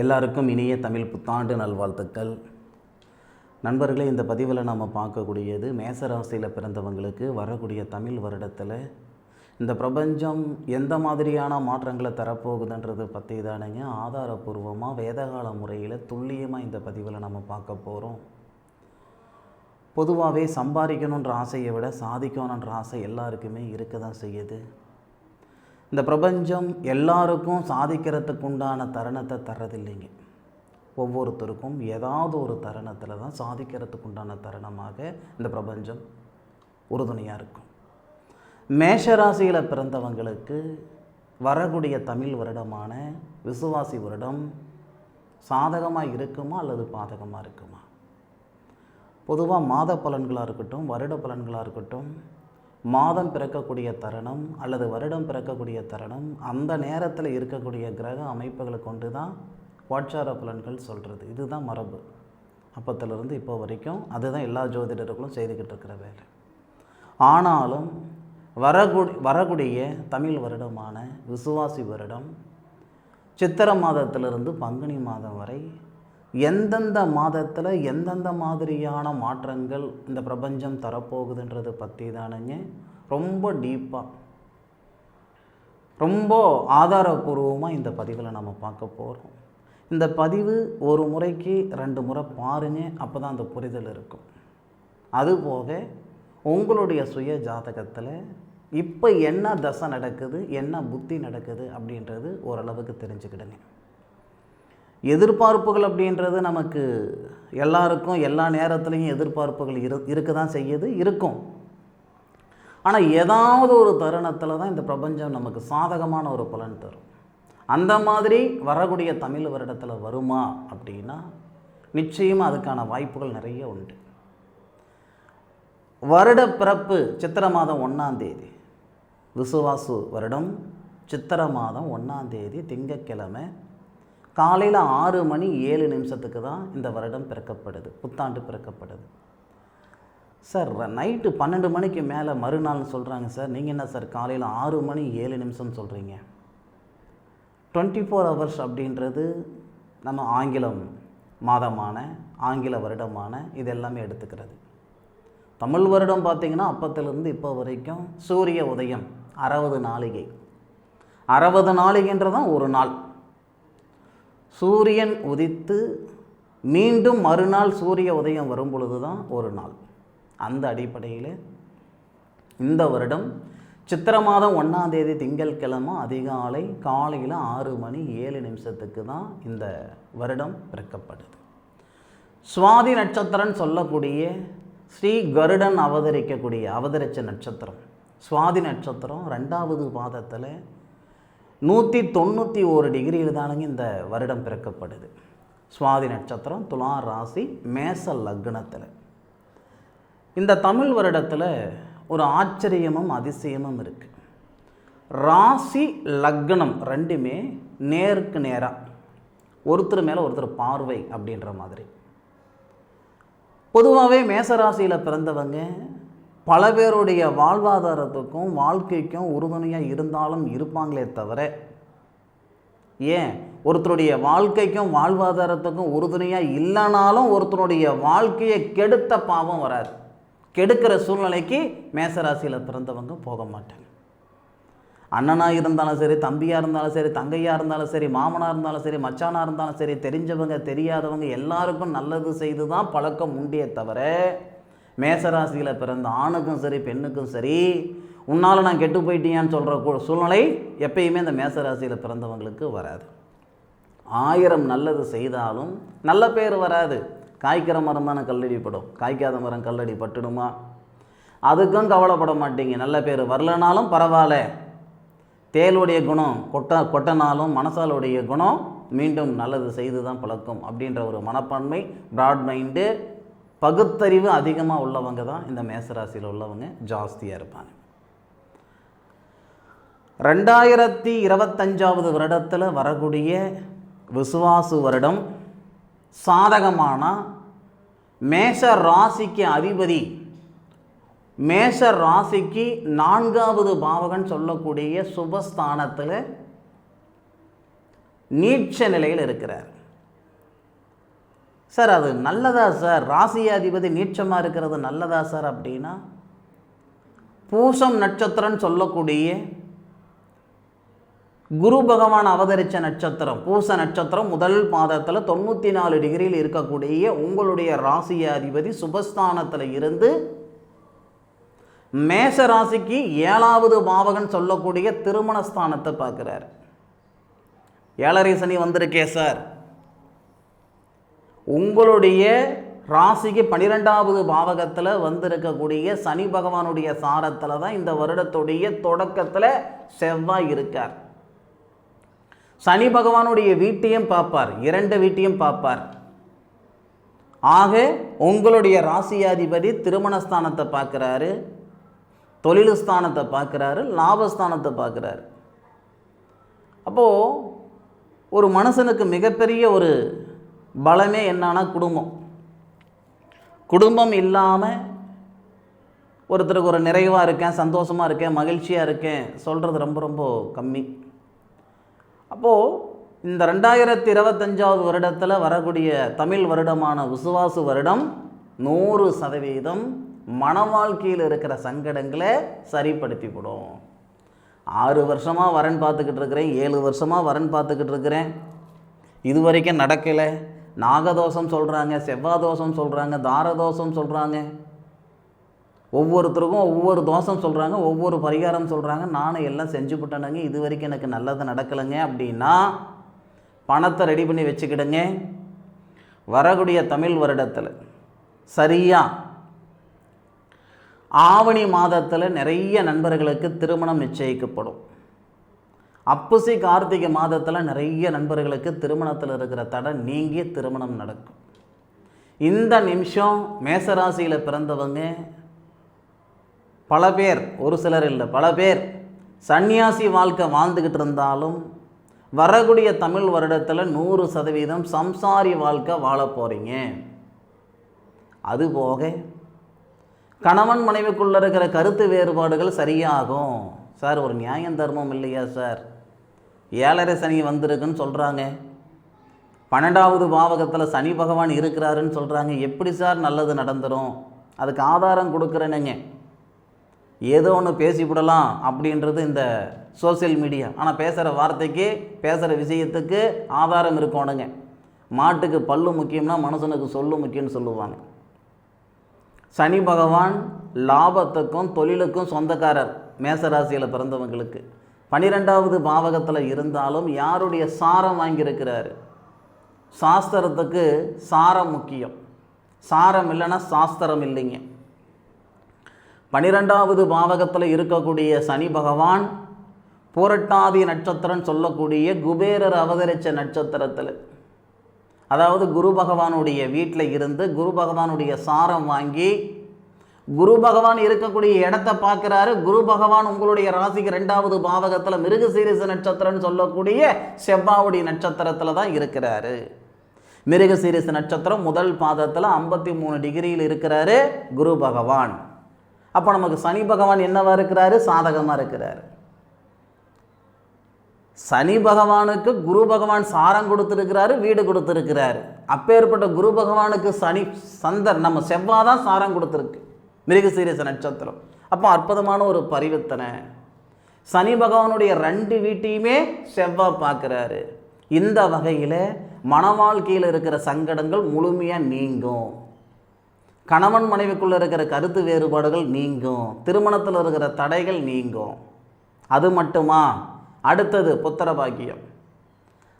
எல்லாருக்கும் இனிய தமிழ் புத்தாண்டு நல்வாழ்த்துக்கள். நண்பர்களே, இந்த பதிவில் நாம் பார்க்கக்கூடியது மேசராசியில் பிறந்தவங்களுக்கு வரக்கூடிய தமிழ் வருடத்தில் இந்த பிரபஞ்சம் எந்த மாதிரியான மாற்றங்களை தரப்போகுதுன்றது பற்றி தானுங்க ஆதாரபூர்வமாக வேதகால முறையில் துல்லியமாக இந்த பதிவில் நம்ம பார்க்க போகிறோம். பொதுவாகவே சம்பாதிக்கணுன்ற ஆசையை விட சாதிக்கணுன்ற ஆசை எல்லாருக்குமே இருக்க தான் செய்யுது. இந்த பிரபஞ்சம் எல்லாருக்கும் சாதிக்கிறதுக்கு உண்டான தருணத்தை தர்றதில்லைங்க. ஒவ்வொருத்தருக்கும் ஏதாவது ஒரு தருணத்தில் தான் சாதிக்கிறதுக்கு உண்டான தருணமாக இந்த பிரபஞ்சம் உறுதுணையாக இருக்கும். மேஷராசியில் பிறந்தவங்களுக்கு வரக்கூடிய தமிழ் வருடமான விசுவாசி வருடம் சாதகமாக இருக்குமா அல்லது பாதகமாக இருக்குமா? பொதுவாக மாத பலன்களாக இருக்கட்டும், வருட பலன்களாக இருக்கட்டும், மாதம் பிறக்கக்கூடிய தருணம் அல்லது வருடம் பிறக்கக்கூடிய தருணம் அந்த நேரத்தில் இருக்கக்கூடிய கிரக அமைப்புகளை கொண்டு தான் கோச்சார பலன்கள் சொல்கிறது. இதுதான் மரபு. அப்பத்திலிருந்து இப்போ வரைக்கும் அதுதான் எல்லா ஜோதிடர்களும் செய்துக்கிட்டு இருக்கிற வேலை. ஆனாலும் வரக்கூடிய தமிழ் வருடமான விசுவாசி வருடம் சித்திரை மாதத்திலிருந்து பங்குனி மாதம் வரை எந்தெந்த மாதத்தில் எந்தெந்த மாதிரியான மாற்றங்கள் இந்த பிரபஞ்சம் தரப்போகுதுன்றது பற்றி தானுங்க ரொம்ப டீப்பாக ரொம்ப ஆதாரபூர்வமாக இந்த பதிவில் நம்ம பார்க்க போகிறோம். இந்த பதிவு ஒரு முறைக்கு 2 முறை பாருங்க, அப்போ தான் அந்த புரிதல் இருக்கும். அதுபோக உங்களுடைய சுய ஜாதகத்தில் இப்போ என்ன தசை நடக்குது, என்ன புத்தி நடக்குது அப்படின்றது ஓரளவுக்கு தெரிஞ்சுக்கிடுங்க. எதிர்பார்ப்புகள் அப்படின்றது நமக்கு எல்லாருக்கும் எல்லா நேரத்துலையும் எதிர்பார்ப்புகள் இருக்க தான் செய்யுது, இருக்கும். ஆனால் ஏதாவது ஒரு தருணத்தில் தான் இந்த பிரபஞ்சம் நமக்கு சாதகமான ஒரு பலன் தரும். அந்த மாதிரி வரக்கூடிய தமிழ் வருடத்தில் வருமா அப்படின்னா நிச்சயமாக அதுக்கான வாய்ப்புகள் நிறைய உண்டு. வருட பிறப்பு சித்திரை மாதம் 1ஆம் தேதி, விசுவாசு வருடம் சித்திரை மாதம் 1ஆம் தேதி திங்கட்கிழமை காலையில் 6:07 தான் இந்த வருடம் பிறக்கப்படுது, புத்தாண்டு பிறக்கப்படுது. சார் நைட்டு 12 மணிக்கு மேலே மறுநாள்னு சொல்கிறாங்க சார், நீங்கள் என்ன சார் காலையில் 6:07 சொல்கிறீங்க? 24 ஹவர்ஸ் அப்படின்றது நம்ம ஆங்கிலம் மாதமான ஆங்கில வருடமான இது எல்லாமே எடுத்துக்கிறது. தமிழ் வருடம் பார்த்திங்கன்னா அப்பத்திலிருந்து இப்போ வரைக்கும் சூரிய உதயம் 60 நாளிகை. 60 நாளிகைன்றதான் ஒரு நாள். சூரியன் உதித்து மீண்டும் மறுநாள் சூரிய உதயம் வரும் பொழுது தான் ஒரு நாள். அந்த அடிப்படையில் இந்த வருடம் சித்திரை மாதம் 1ஆம் தேதி திங்கட்கிழமை அதிகாலை காலையில் 6:07 தான் இந்த வருடம் பிறக்கப்படுது. சுவாதி நட்சத்திரம் சொல்லக்கூடிய ஸ்ரீ கருடன் அவதரித்த நட்சத்திரம் சுவாதி நட்சத்திரம் 2வது பாதத்தில் 191 டிகிரியில் தானுங்க இந்த வருடம் பிறக்கப்படுது. சுவாதி நட்சத்திரம் துலா ராசி மேச லக்னத்தில். இந்த தமிழ் வருடத்தில் ஒரு ஆச்சரியமும் அதிசயமும் இருக்குது. ராசி லக்னம் ரெண்டுமே நேருக்கு நேராக ஒருத்தர் மேலே ஒருத்தர் பார்வை அப்படின்ற மாதிரி. பொதுவாகவே மேசராசியில் பிறந்தவங்க பல பேருடைய வாழ்வாதாரத்துக்கும் வாழ்க்கைக்கும் உறுதுணையாக இருந்தாலும் இருப்பாங்களே தவிர, ஏன் ஒருத்தருடைய வாழ்க்கைக்கும் வாழ்வாதாரத்துக்கும் உறுதுணையாக இல்லைனாலும் ஒருத்தருடைய வாழ்க்கையை கெடுத்த பாவம் வராது. கெடுக்கிற சூழ்நிலைக்கு மேசராசியில் பிறந்தவங்க போக மாட்டாங்க. அண்ணனாக இருந்தாலும் சரி, தம்பியாக இருந்தாலும் சரி, தங்கையாக இருந்தாலும் சரி, மாமனாக இருந்தாலும் சரி, மச்சானாக இருந்தாலும் சரி, தெரிஞ்சவங்க தெரியாதவங்க எல்லாருக்கும் நல்லது செய்து தான் பழக்கம் உண்டே தவிர, மேசராசியில் பிறந்த ஆணுக்கும் சரி பெண்ணுக்கும் சரி உன்னால் நான் கெட்டு போயிட்டேன்னு சொல்கிற சூழ்நிலை எப்பயுமே இந்த மேசராசியில் பிறந்தவங்களுக்கு வராது. 1000 நல்லது செய்தாலும் நல்ல பேர் வராது. காய்க்கிற மரம் தானே கல்லடி படும், காய்க்காத மரம் கல்லடி பட்டுடுமா? அதுக்கும் கவலைப்பட மாட்டீங்க. நல்ல பேர் வரலனாலும் பரவாயில்ல, தேளுடைய குணம் கொட்டனாலும் மனசாலுடைய குணம் மீண்டும் நல்லது செய்து தான் பழக்கம் அப்படின்ற ஒரு மனப்பான்மை, ப்ராட் மைண்டு, பகுத்தறிவு அதிகமாக உள்ளவங்க தான் இந்த மேசராசியில் உள்ளவங்க ஜாஸ்தியாக இருப்பாங்க. 2025வது வருடத்தில் வரக்கூடிய விசுவாசு வருடம் சாதகமான மேஷ ராசிக்கு அதிபதி, மேஷ ராசிக்கு 4வது பாவகன் சொல்லக்கூடிய சுபஸ்தானத்தில் நீட்ச நிலையில் இருக்கிறார். சார் அது நல்லதா சார், ராசியாதிபதி நீச்சமாக இருக்கிறது நல்லதா சார் அப்படின்னா, பூசம் நட்சத்திரம்னு சொல்லக்கூடிய குரு பகவான் அவதரித்த நட்சத்திரம், பூச நட்சத்திரம் முதல் பாதத்தில் 94 டிகிரியில் இருக்கக்கூடிய உங்களுடைய ராசியாதிபதி சுபஸ்தானத்தில் இருந்து மேஷ ராசிக்கு 7வது பாவகன் சொல்லக்கூடிய திருமணஸ்தானத்தை பார்க்குறார். 7.5 சனி வந்திருக்கே சார், உங்களுடைய ராசிக்கு 12வது பாவகத்தில் வந்திருக்கக்கூடிய சனி பகவானுடைய சாரத்தில் தான் இந்த வருடத்துடைய தொடக்கத்தில் செவ்வாய் இருக்கார். சனி பகவானுடைய வீட்டையும் பார்ப்பார், 2 வீட்டையும் பார்ப்பார். ஆக உங்களுடைய ராசியாதிபதி திருமணஸ்தானத்தை பார்க்குறாரு, தொழில் ஸ்தானத்தை பார்க்குறாரு, லாபஸ்தானத்தை பார்க்குறாரு. அப்போது ஒரு மனுஷனுக்கு மிகப்பெரிய ஒரு பலமே என்னன்னா குடும்பம். குடும்பம் இல்லாமல் ஒருத்தருக்கு ஒரு நிறைவாக இருக்கேன், சந்தோஷமாக இருக்கேன், மகிழ்ச்சியாக இருக்கேன் சொல்கிறது ரொம்ப ரொம்ப கம்மி. அப்போது இந்த 2025வது வருடத்தில் வரக்கூடிய தமிழ் வருடமான விசுவாசு வருடம் 100% மன வாழ்க்கையில் இருக்கிற சங்கடங்களை சரிப்படுத்திவிடும். 6 வருஷமாக வரன் பார்த்துக்கிட்டு இருக்கிறேன், 7 வருஷமாக வரன் பார்த்துக்கிட்டு இருக்கிறேன், இது வரைக்கும் நடக்கலை, நாகதோஷம் சொல்கிறாங்க, செவ்வாதோஷம் சொல்கிறாங்க, தாரதோஷம் சொல்கிறாங்க, ஒவ்வொருத்தருக்கும் ஒவ்வொரு தோஷம் சொல்கிறாங்க, ஒவ்வொரு பரிகாரம் சொல்கிறாங்க, நானும் எல்லாம் செஞ்சு விட்டேனுங்க, இது வரைக்கும் எனக்கு நல்லது நடக்கலைங்க அப்படின்னா பணத்தை ரெடி பண்ணி வச்சுக்கிடுங்க. வரக்கூடிய தமிழ் வருடத்தில் சரியாக ஆவணி மாதத்தில் நிறைய நண்பர்களுக்கு திருமணம் நிச்சயிக்கப்படும். அப்புசி கார்த்திகை மாதத்தில் நிறைய நண்பர்களுக்கு திருமணத்தில் இருக்கிற தடை நீங்கி திருமணம் நடக்கும். இந்த நிமிஷம் மேசராசியில் பிறந்தவங்க பல பேர், ஒரு சிலர் இல்லை பல பேர் சன்னியாசி வாழ்க்கை வாழ்ந்துக்கிட்டு இருந்தாலும் வரக்கூடிய தமிழ் வருடத்தில் 100% சம்சாரி வாழ்க்கை வாழ போகிறீங்க. அதுபோக கணவன் மனைவிக்குள்ளே இருக்கிற கருத்து வேறுபாடுகள் சரியாகும். சார் ஒரு நியாயம் தர்மம் இல்லையா சார், 7.5 சனி வந்திருக்குன்னு சொல்கிறாங்க, 12வது பாவகத்தில் சனி பகவான் இருக்கிறாருன்னு சொல்கிறாங்க, எப்படி சார் நல்லது நடந்துடும்? அதுக்கு ஆதாரம் கொடுக்குறேனுங்க. ஏதோ ஒன்று பேசிவிடலாம் அப்படின்றது இந்த சோசியல் மீடியா. ஆனால் பேசுகிற வார்த்தைக்கு பேசுகிற விஷயத்துக்கு ஆதாரம் இருக்கணுங்க. மாட்டுக்கு பல்லு முக்கியம்னா மனுஷனுக்கு சொல்லு முக்கியம்னு சொல்லுவாங்க. சனி பகவான் லாபத்துக்கும் தொழிலுக்கும் சொந்தக்காரர். மேசராசியில் பிறந்தவங்களுக்கு 12வது பாவகத்தில் இருந்தாலும் யாருடைய சாரம் வாங்கியிருக்கிறாரு? சாஸ்திரத்துக்கு சாரம் முக்கியம், சாரம் இல்லைன்னா சாஸ்திரம் இல்லைங்க. 12வது பாவகத்தில் இருக்கக்கூடிய சனி பகவான் பூரட்டாதி நட்சத்திரம் சொல்லக்கூடிய குபேரர் அவதரித்த நட்சத்திரத்தில், அதாவது குரு பகவானுடைய வீட்டில் இருந்து குரு பகவானுடைய சாரம் வாங்கி குரு பகவான் இருக்கக்கூடிய இடத்த பார்க்குறாரு. குரு பகவான் உங்களுடைய ராசிக்கு 2வது பாவகத்தில் மிருகசீரிச நட்சத்திரம்னு சொல்லக்கூடிய செவ்வாவுடைய நட்சத்திரத்தில் தான் இருக்கிறாரு. மிருகசீரிச நட்சத்திரம் முதல் பாதத்தில் 53 டிகிரியில் இருக்கிறாரு குரு பகவான். அப்போ நமக்கு சனி பகவான் என்னவா இருக்கிறாரு? சாதகமாக இருக்கிறார். சனி பகவானுக்கு குரு பகவான் சாரம் கொடுத்துருக்கிறாரு, வீடு கொடுத்துருக்கிறாரு. அப்பேற்பட்ட குரு பகவானுக்கு சனி சந்தர் நம்ம செவ்வாதான் சாரம் கொடுத்துருக்கு, மிருகசீரிச நட்சத்திரம். அப்போ அற்புதமான ஒரு பரிவர்த்தனை. சனி பகவானுடைய 2 வீட்டையுமே செவ்வாய் பார்க்குறாரு. இந்த வகையில் மன வாழ்க்கையில் இருக்கிற சங்கடங்கள் முழுமையாக நீங்கும். கணவன் மனைவிக்குள்ளே இருக்கிற கருத்து வேறுபாடுகள் நீங்கும். திருமணத்தில் இருக்கிற தடைகள் நீங்கும். அது மட்டுமா, அடுத்தது புத்திர பாக்கியம்.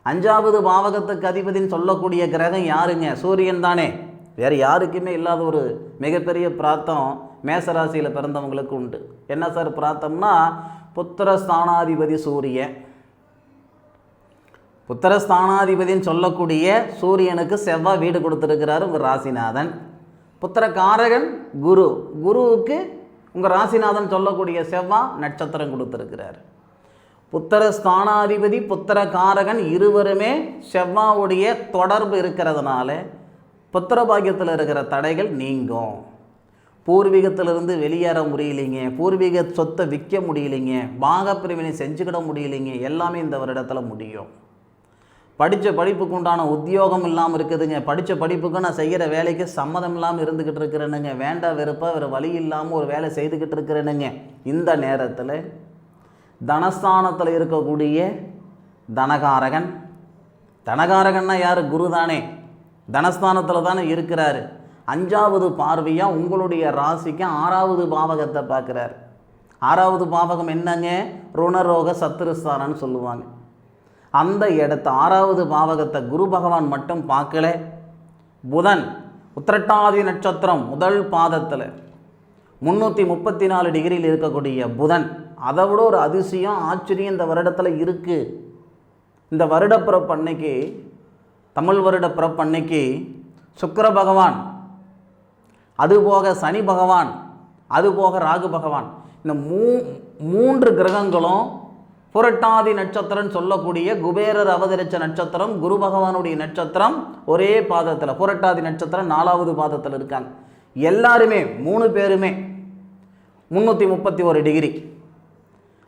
5வது பாவகத்துக்கு அதிபதினு சொல்லக்கூடிய கிரகம் யாருங்க? சூரியன் தானே. வேறு யாருக்குமே இல்லாத ஒரு மிகப்பெரிய பிரார்த்தம் மேசராசியில் பிறந்தவங்களுக்கு உண்டு. என்ன சார் பிரார்த்தம்னா, புத்திரஸ்தானாதிபதி சூரியன். புத்திரஸ்தானாதிபதினு சொல்லக்கூடிய சூரியனுக்கு செவ்வாய் வீடு கொடுத்துருக்கிறாரு உங்கள் ராசிநாதன். புத்திரகாரகன் குரு, குருவுக்கு உங்கள் ராசிநாதன் சொல்லக்கூடிய செவ்வாய் நட்சத்திரம் கொடுத்துருக்கிறார். புத்திரஸ்தானாதிபதி புத்திரகாரகன் இருவருமே செவ்வாவுடைய தொடர்பு இருக்கிறதுனால புத்திர பாக்கியத்தில் இருக்கிற தடைகள் நீங்கும். பூர்வீகத்திலிருந்து வெளியேற முடியலைங்க, பூர்வீக சொத்தை விற்க முடியலைங்க, பாகப்பிரிவினை செஞ்சுக்கிட முடியலைங்க, எல்லாமே இந்த வருடத்தில் முடியும். படித்த படிப்புக்கு உண்டான உத்தியோகம் இல்லாமல் இருக்குதுங்க. படித்த படிப்புக்கு நான் செய்கிற வேலைக்கு சம்மதம் இல்லாமல் இருந்துக்கிட்டு இருக்கிறேனுங்க. வேண்டாம் வெறுப்பாக வேறு வழி இல்லாமல் ஒரு வேலை செய்துக்கிட்டு இருக்கிறேனுங்க. இந்த நேரத்தில் தனஸ்தானத்தில் இருக்கக்கூடிய தனகாரகன், தனகாரகன்னா யார்? குரு தானே. தனஸ்தானத்தில் தானே இருக்கிறாரு. 5வது பார்வையாக உங்களுடைய ராசிக்கு 6வது பாவகத்தை பார்க்குறார். 6வது பாவகம் என்னங்க? ருணரோக சத்துருஸ்தானம்னு சொல்லுவாங்க. அந்த இடத்த 6வது பாவகத்தை குரு பகவான் மட்டும் பார்க்கல. புதன் உத்திரட்டாதி நட்சத்திரம் முதல் பாதத்தில் 334 டிகிரியில் இருக்கக்கூடிய புதன், அதை விட ஒரு அதிசயம் ஆச்சரியம் இந்த வருடத்தில் இருக்குது. இந்த வருட பிறப்பு அன்னைக்கு, தமிழ் வருட பிறப்பு அன்னைக்கு சுக்கிர பகவான், அதுபோக சனி பகவான், அதுபோக ராகு பகவான், இந்த மூன்று கிரகங்களும் புரட்டாதி நட்சத்திரம் சொல்லக்கூடிய குபேரர் அவதரிச்ச நட்சத்திரம், குரு பகவானுடைய நட்சத்திரம் ஒரே பாதத்தில், புரட்டாதி நட்சத்திரம் 4வது பாதத்தில் இருக்காங்க. எல்லாருமே 3 பேருமே 331 டிகிரி.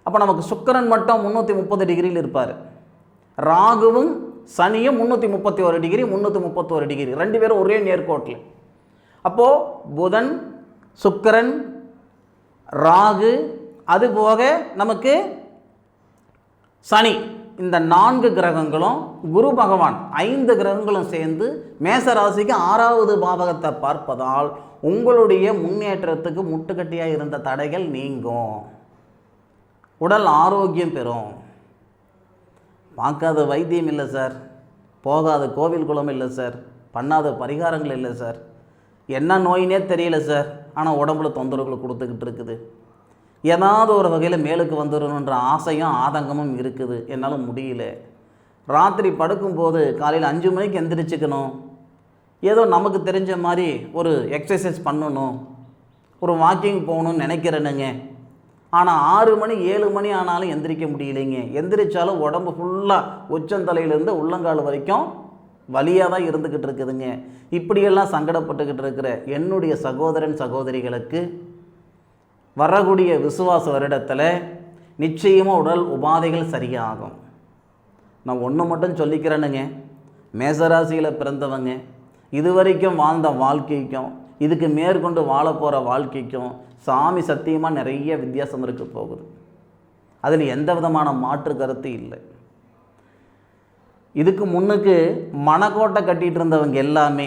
அப்போ நமக்கு சுக்கிரன் மட்டும் 330 டிகிரியில் இருப்பார். ராகுவும் சனியும் 331 டிகிரி 331 டிகிரி, 2 பேரும் ஒரே நேர்கோட்டில். அப்போது புதன், சுக்கிரன், ராகு, அதுபோக நமக்கு சனி, இந்த 4 கிரகங்களும் குரு பகவான் 5 கிரகங்களும் சேர்ந்து மேசராசிக்கு 6வது பாவகத்தை பார்ப்பதால் உங்களுடைய முன்னேற்றத்துக்கு முட்டுக்கட்டியாக இருந்த தடைகள் நீங்கும், உடல் ஆரோக்கியம் பெறும். பார்க்காத வைத்தியம் இல்லை சார், போகாத கோவில் குளம் இல்லை சார், பண்ணாத பரிகாரங்கள் இல்லை சார், என்ன நோயினே தெரியல சார், ஆனால் உடம்புல தொந்தரவுகளை கொடுத்துக்கிட்டு இருக்குது, ஏதாவது ஒரு வகையில் மேலுக்கு வந்துடணுன்ற ஆசையும் ஆதங்கமும் இருக்குது, என்னால் முடியல, ராத்திரி படுக்கும்போது காலையில் 5 மணிக்கு எந்திரிச்சுக்கணும், ஏதோ நமக்கு தெரிஞ்ச மாதிரி ஒரு எக்ஸசைஸ் பண்ணணும், ஒரு வாக்கிங் போகணும்னு நினைக்கிறேனுங்க, ஆனால் 6 மணி 7 மணி ஆனாலும் எந்திரிக்க முடியலைங்க, எந்திரிச்சாலும் உடம்பு ஃபுல்லாக உச்சந்தலையிலேருந்து உள்ளங்கால் வரைக்கும் வலியாக தான் இருந்துக்கிட்டு இருக்குதுங்க. இப்படியெல்லாம் சங்கடப்பட்டுக்கிட்டு இருக்கிற என்னுடைய சகோதரன் சகோதரிகளுக்கு வரக்கூடிய விசுவாச வருடத்தில் நிச்சயமாக உடல் உபாதைகள் சரியாகும். நான் ஒன்று மட்டும் சொல்லிக்கிறேனுங்க, மேசராசியில் பிறந்தவங்க இதுவரைக்கும் வாழ்ந்த வாழ்க்கைக்கும் இதுக்கு மேற்கொண்டு வாழ போகிற வாழ்க்கைக்கும் சாமி சத்தியமாக நிறைய வித்தியாசம் இருக்க போகுது. அதில் எந்த விதமான மாற்று கருத்து இல்லை. இதுக்கு முன்னுக்கு மனக்கோட்டை கட்டிகிட்டு இருந்தவங்க எல்லாமே,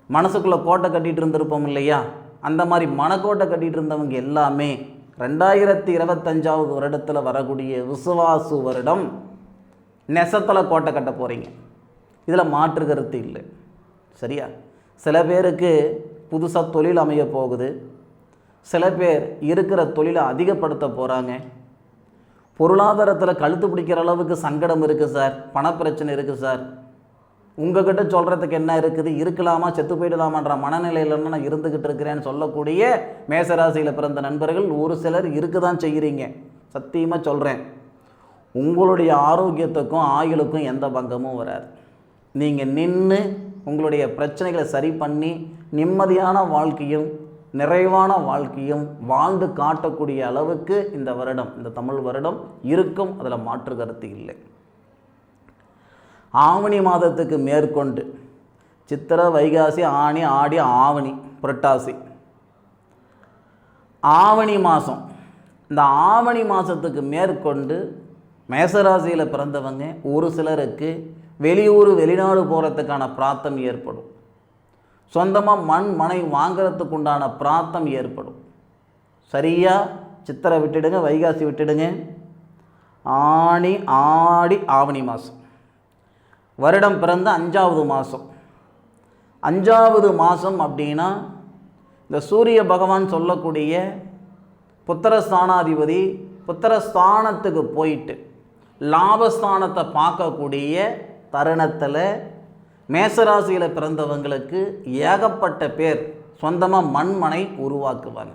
மனசுக்குள்ளே கோட்டை கட்டிகிட்டு இருந்திருப்போம் இல்லையா, அந்த மாதிரி மனக்கோட்டை கட்டிகிட்டு இருந்தவங்க எல்லாமே 2025வது வருடத்தில் வரக்கூடிய விசுவாசு வருடம் நெசத்தில் கோட்டை கட்ட போகிறீங்க. இதில் மாற்று கருத்து இல்லை. சரியா? சில பேருக்கு புதுசாக தொழில் அமைய போகுது, சில பேர் இருக்கிற தொழிலை அதிகப்படுத்த போகிறாங்க, பொருளாதாரத்தில் கழுத்து பிடிக்கிற அளவுக்கு சங்கடம் இருக்குது சார், பணப்பிரச்சனை இருக்குது சார், உங்ககிட்ட சொல்கிறதுக்கு என்ன இருக்குது, இருக்கலாமா செத்து போயிடலாமான்ற மனநிலையிலன்னு நான் இருந்துக்கிட்டு இருக்கிறேன்னு சொல்லக்கூடிய மேசராசியில் பிறந்த நண்பர்கள் ஒரு சிலர் இருக்க தான் செய்கிறீங்க. சத்தியமாக சொல்கிறேன், உங்களுடைய ஆரோக்கியத்துக்கும் ஆயுளுக்கும் எந்த பங்கமும் வராது. நீங்கள் நின்று உங்களுடைய பிரச்சனைகளை சரி பண்ணி நிம்மதியான வாழ்க்கையும் நிறைவான வாழ்க்கையும் வாழ்ந்து காட்டக்கூடிய அளவுக்கு இந்த வருடம், இந்த தமிழ் வருடம் இருக்கும். அதில் மாற்று கருத்து இல்லை. ஆவணி மாதத்துக்கு மேற்கொண்டு சித்திரை, வைகாசி, ஆனி, ஆடி, ஆவணி, புரட்டாசி, ஆவணி மாதம், இந்த ஆவணி மாதத்துக்கு மேற்கொண்டு மேசராசியில் பிறந்தவங்க ஒரு சிலருக்கு வெளியூர் வெளிநாடு போகிறதுக்கான பிராப்தம் ஏற்படும். சொந்தமாக மண் மனை வாங்கிறதுக்கு உண்டான பிராப்தம் ஏற்படும். சரியாக சித்திரை விட்டுடுங்க, வைகாசி விட்டுடுங்க, ஆனி, ஆடி, ஆவணி மாதம், வருடம் பிறந்த 5வது மாதம். 5வது மாதம் அப்படின்னா இந்த சூரிய பகவான் சொல்லக்கூடிய புத்திரஸ்தானாதிபதி புத்திரஸ்தானத்துக்கு போயிட்டு லாபஸ்தானத்தை பார்க்கக்கூடிய தருணத்தில் மேசராசியில் பிறந்தவங்களுக்கு ஏகப்பட்ட பேர் சொந்தமாக மண்மனை உருவாக்குவாங்க.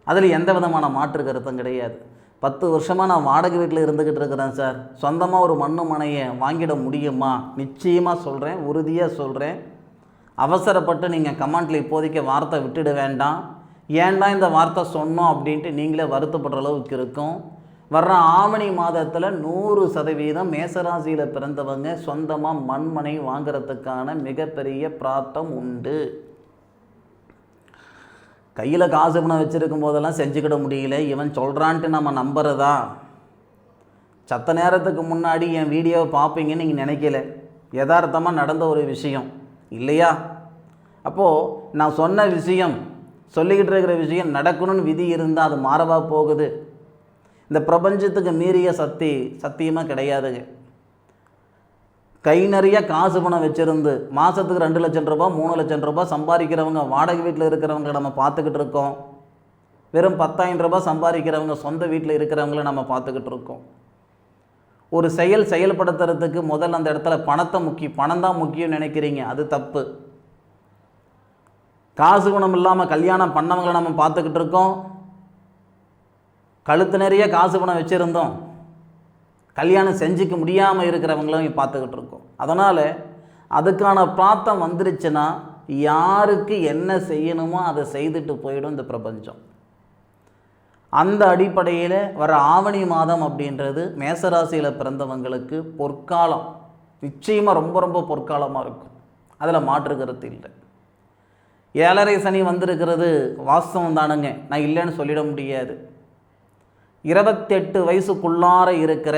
அதில் எந்த விதமான மாற்று கருத்தும் கிடையாது. 10 வருஷமாக நான் வாடகை வீட்டில் இருந்துக்கிட்டு இருக்கிறேன் சார், சொந்தமாக ஒரு மண்ணு மனையை வாங்கிட முடியுமா? நிச்சயமாக சொல்கிறேன், உறுதியாக சொல்கிறேன். அவசரப்பட்டு நீங்கள் கமெண்ட்டில் இப்போதைக்கு வார்த்தை விட்டுட வேண்டாம். ஏன்டா இந்த வார்த்தை சொன்னோம் அப்படின்ட்டு நீங்களே வருத்தப்படுற அளவுக்கு இருக்கும். வர்ற ஆவணி மாதத்தில் 100% மேசராசியில் பிறந்தவங்க சொந்தமாக மண்மனை வாங்கிறதுக்கான மிகப்பெரிய பிராப்தம் உண்டு. கையில் காசு பணம் வச்சுருக்கும் போதெல்லாம் செஞ்சுக்கிட முடியல, இவன் சொல்கிறான்ட்டு நம்ம நம்புறதா? சத்த நேரத்துக்கு முன்னாடி என் வீடியோவை பார்ப்பீங்கன்னு நீங்கள் நினைக்கல, யதார்த்தமாக நடந்த ஒரு விஷயம் இல்லையா? அப்போது நான் சொன்ன விஷயம், சொல்லிக்கிட்டு இருக்கிற விஷயம் நடக்கணும்னு விதி இருந்தால் அது மாறவா போகுது? இந்த பிரபஞ்சத்துக்கு மீறிய சத்தியமாக கிடையாதுங்க. கை நிறைய காசு பணம் வச்சுருந்து மாதத்துக்கு 2 லட்சம் ரூபாய் 3 லட்சம் ரூபாய் சம்பாதிக்கிறவங்க, வாடகை வீட்டில் இருக்கிறவங்க நம்ம பார்த்துக்கிட்டு இருக்கோம். வெறும் 10,000 ரூபாய் சம்பாதிக்கிறவங்க, சொந்த வீட்டில் இருக்கிறவங்கள நம்ம பார்த்துக்கிட்டு இருக்கோம். ஒரு செயல்படுத்துறதுக்கு முதல்ல அந்த இடத்துல பணம் தான் முக்கியம் நினைக்கிறீங்க, அது தப்பு. காசு குணம் இல்லாமல் கல்யாணம் பண்ணவங்களை நம்ம பார்த்துக்கிட்டு இருக்கோம். கழுத்து நிறைய காசு பணம் வச்சுருந்தோம், கல்யாணம் செஞ்சுக்க முடியாமல் இருக்கிறவங்களும் பார்த்துக்கிட்டு இருக்கோம். அதனால் அதுக்கான பிராப்தம் வந்துருச்சுன்னா யாருக்கு என்ன செய்யணுமோ அதை செய்துட்டு போயிடும் இந்த பிரபஞ்சம். அந்த அடிப்படையில் வர ஆவணி மாதம் அப்படின்றது மேசராசியில் பிறந்தவங்களுக்கு பொற்காலம், நிச்சயமாக ரொம்ப ரொம்ப பொற்காலமாக இருக்கும். அதில் மாற்று கருத்து இல்லை. 7.5 சனி வந்திருக்கிறது வாஸ்தவம் தானுங்க, நான் இல்லைன்னு சொல்லிட முடியாது. 28 வயசுக்குள்ளார இருக்கிற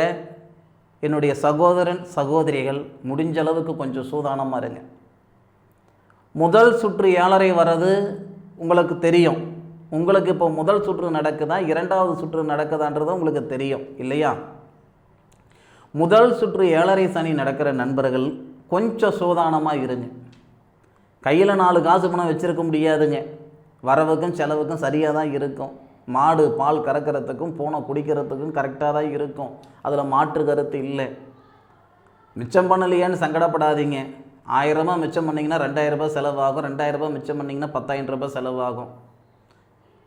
என்னுடைய சகோதரன் சகோதரிகள் முடிஞ்ச அளவுக்கு கொஞ்சம் சூதானமாக இருங்க. முதல் சுற்று 7.5 வர்றது உங்களுக்கு தெரியும். உங்களுக்கு இப்போ முதல் சுற்று நடக்குதா 2வது சுற்று நடக்குதான்றது உங்களுக்கு தெரியும் இல்லையா? முதல் சுற்று 7.5 சனி நடக்கிற நண்பர்கள் கொஞ்சம் சூதானமாக இருங்க. கையில் 4 காசு பணம் வச்சுருக்க முடியாதுங்க, வரவுக்கும் செலவுக்கும் சரியாக தான் இருக்கும். மாடு பால் கறக்கிறதுக்கும் பூனை குடிக்கிறதுக்கும் கரெக்டாக தான் இருக்கும், அதில் மாற்று கருத்து இல்லை. மிச்சம் பண்ணலையேன்னு சங்கடப்படாதீங்க. 1000 ரூபாய் மிச்சம் பண்ணிங்கன்னா 2000 ரூபாய் செலவாகும், 2000 ரூபாய் மிச்சம் பண்ணிங்கன்னா 10,000 ரூபாய் செலவாகும்.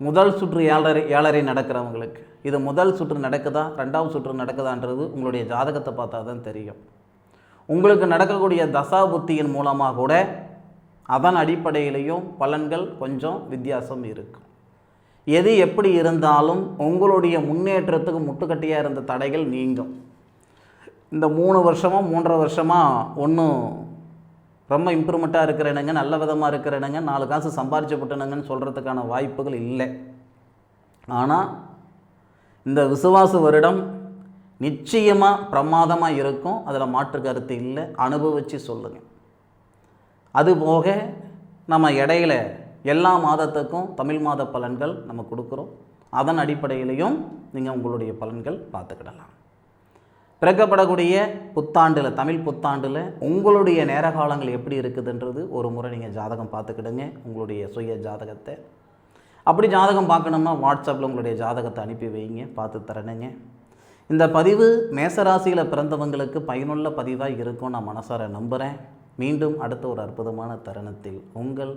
முதல் சுற்று 7.5 நடக்கிறவங்களுக்கு இது முதல் சுற்று நடக்குதா 2வது சுற்று நடக்குதான்றது உங்களுடைய ஜாதகத்தை பார்த்தா தான் தெரியும். உங்களுக்கு நடக்கக்கூடிய தசா புத்தியின் மூலமாக கூட அதன் அடிப்படையிலையும் பலன்கள் கொஞ்சம் வித்தியாசம் இருக்கும். எது எப்படி இருந்தாலும் உங்களுடைய முன்னேற்றத்துக்கு முட்டுக்கட்டியாக இருந்த தடைகள் நீங்கும். இந்த 3 வருஷமாக 3.5 வருஷமாக ஒன்றும் ரொம்ப இம்ப்ரூவ்மெண்ட்டாக இருக்கிறேனுங்க, நல்ல விதமாக இருக்கிறேனுங்க, 4 காசு சம்பாரிச்சு போட்டனுங்கன்னு சொல்கிறதுக்கான வாய்ப்புகள் இல்லை. ஆனால் இந்த விசுவாச வருடம் நிச்சயமாக பிரமாதமாக இருக்கும், அதில் மாற்று கருத்து இல்லை. அனுபவித்து சொல்லுங்கள். அதுபோக நம்ம இடையில எல்லா மாதத்துக்கும் தமிழ் மாத பலன்கள் நம்ம கொடுக்குறோம். அதன் அடிப்படையிலையும் நீங்கள் உங்களுடைய பலன்கள் பார்த்துக்கிடலாம். பிறக்கப்படக்கூடிய புத்தாண்டில், தமிழ் புத்தாண்டில் உங்களுடைய நேர காலங்கள் எப்படி இருக்குதுன்றது ஒரு முறை நீங்கள் ஜாதகம் பார்த்துக்கிடுங்க, உங்களுடைய சுய ஜாதகத்தை. அப்படி ஜாதகம் பார்க்கணும்னா வாட்ஸ்அப்பில் உங்களுடைய ஜாதகத்தை அனுப்பி வைங்க, பார்த்து தரணுங்க. இந்த பதிவு மேசராசியில் பிறந்தவங்களுக்கு பயனுள்ள பதிவாக இருக்கும் நான் மனசார நம்புகிறேன். மீண்டும் அடுத்த ஒரு அற்புதமான தருணத்தில் உங்கள்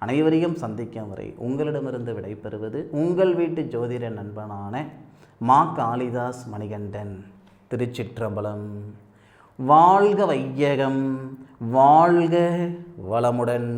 அனைவரையும் சந்திக்கும் வரை உங்களிடமிருந்து விடைபெறுவது உங்கள் வீட்டு ஜோதிட நண்பனான மா காளிதாஸ் மணிகண்டன். திருச்சிற்றம்பலம். வாழ்க வையகம், வாழ்க வளமுடன்.